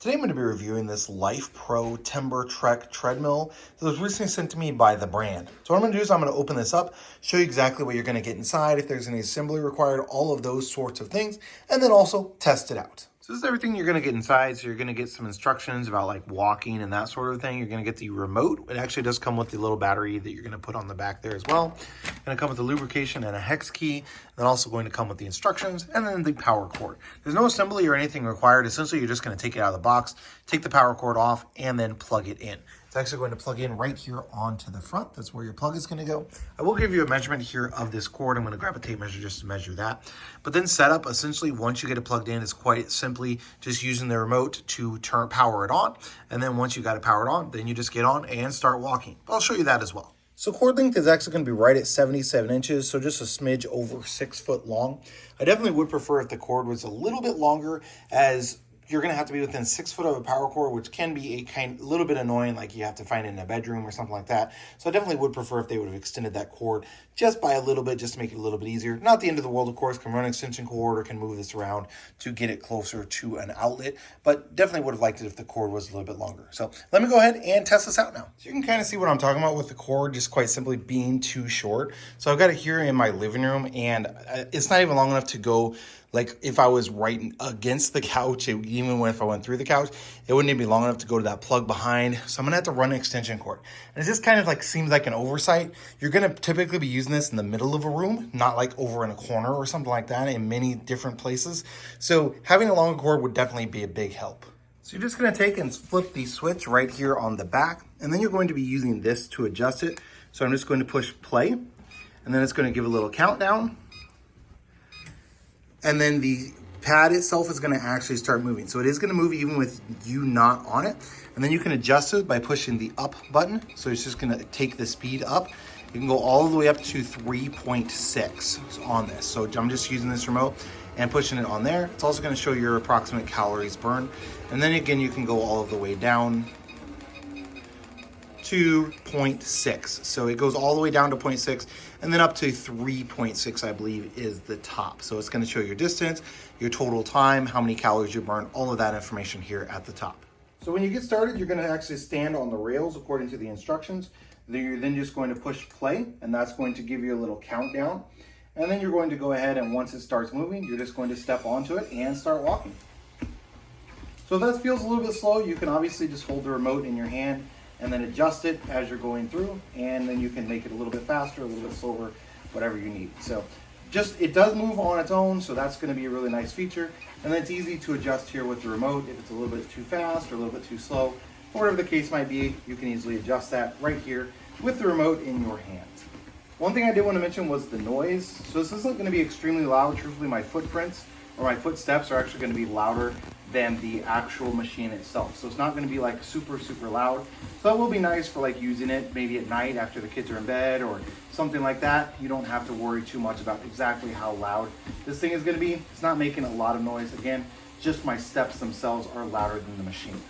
Today I'm going to be reviewing this Lifepro Timbertrek treadmill that was recently sent to me by the brand. So what I'm going to do is I'm going to open this up, show you exactly what you're going to get inside, if there's any assembly required, all of those sorts of things, and then also test it out. So this is everything you're going to get inside. So you're going to get some instructions about like walking and that sort of thing. You're going to get the remote. It actually does come with the little battery that you're going to put on the back there as well. Going to come with the lubrication and a hex key. And then also going to come with the instructions and then the power cord. There's no assembly or anything required. Essentially, you're just going to take it out of the box, take the power cord off, and then plug it in. It's actually going to plug in right here onto the front. That's where your plug is going to go. I will give you a measurement here of this cord. I'm going to grab a tape measure just to measure that. But then setup, essentially, once you get it plugged in, is quite simply just using the remote to power it on. And then once you got it powered on, then you just get on and start walking. I'll show you that as well. So cord length is actually going to be right at 77 inches, so just a smidge over 6 foot long. I definitely would prefer if the cord was a little bit longer, as you're going to have to be within 6 foot of a power cord, which can be a little bit annoying, like you have to find it in a bedroom or something like that. So I definitely would prefer if they would have extended that cord just by a little bit, just to make it a little bit easier. Not the end of the world, of course. Can run an extension cord or can move this around to get it closer to an outlet, but definitely would have liked it if the cord was a little bit longer. So let me go ahead and test this out now. So you can kind of see what I'm talking about with the cord just quite simply being too short. So I've got it here in my living room, and it's not even long enough to go, like if I was right against the couch, even if I went through the couch, it wouldn't even be long enough to go to that plug behind. So I'm gonna have to run an extension cord. And it just kind of like seems like an oversight. You're gonna typically be using this in the middle of a room, not like over in a corner or something like that in many different places. So having a longer cord would definitely be a big help. So you're just gonna take and flip the switch right here on the back, and then you're going to be using this to adjust it. So I'm just going to push play, and then it's gonna give a little countdown. And then the pad itself is going to actually start moving. So it is going to move even with you not on it. And then you can adjust it by pushing the up button. So it's just going to take the speed up. You can go all the way up to 3.6 on this. So I'm just using this remote and pushing it on there. It's also going to show your approximate calories burned. And then again, you can go all of the way down to 0.6. So it goes all the way down to 0.6 and then up to 3.6, I believe, is the top. So it's going to show your distance, your total time, how many calories you burn, all of that information here at the top. So when you get started, you're going to actually stand on the rails according to the instructions. You're then just going to push play, and that's going to give you a little countdown. And then you're going to go ahead, and once it starts moving, you're just going to step onto it and start walking. So if that feels a little bit slow, you can obviously just hold the remote in your hand and then adjust it as you're going through, and then you can make it a little bit faster, a little bit slower, whatever you need. So just, it does move on its own, so that's gonna be a really nice feature. And then it's easy to adjust here with the remote. If it's a little bit too fast or a little bit too slow, or whatever the case might be, you can easily adjust that right here with the remote in your hand. One thing I did want to mention was the noise. So this isn't gonna be extremely loud. Truthfully, my footprints or my footsteps are actually gonna be louder than the actual machine itself. So it's not gonna be like super, super loud. So that will be nice for like using it maybe at night after the kids are in bed or something like that. You don't have to worry too much about exactly how loud this thing is gonna be. It's not making a lot of noise. Again, just my steps themselves are louder than the machine.